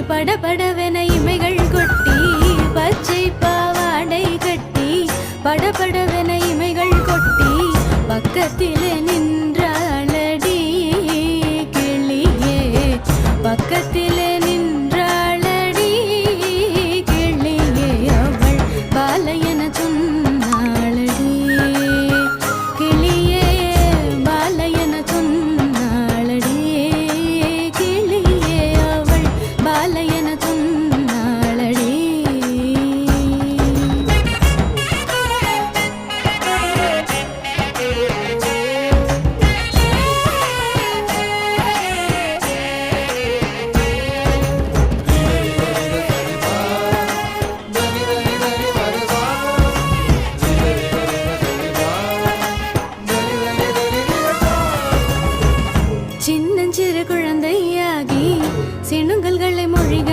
படபடவென இமைகள் கொட்டி பச்சை பாவாடை கட்டி படபடவென இமைகள் கொட்டி பக்கத்திலே நின்றாளடி கிளியே பக்கத்திலே நின்றாளடி கிளியே அவள் பாலையன சொன்னாளடி கிளியே பாலையன சொன்னாளடி கிளியே அவள் பாலையன சொன்னாளடி சின்னஞ்சிறு குழந்தையாகி சிணுங்கல்களை மொழிக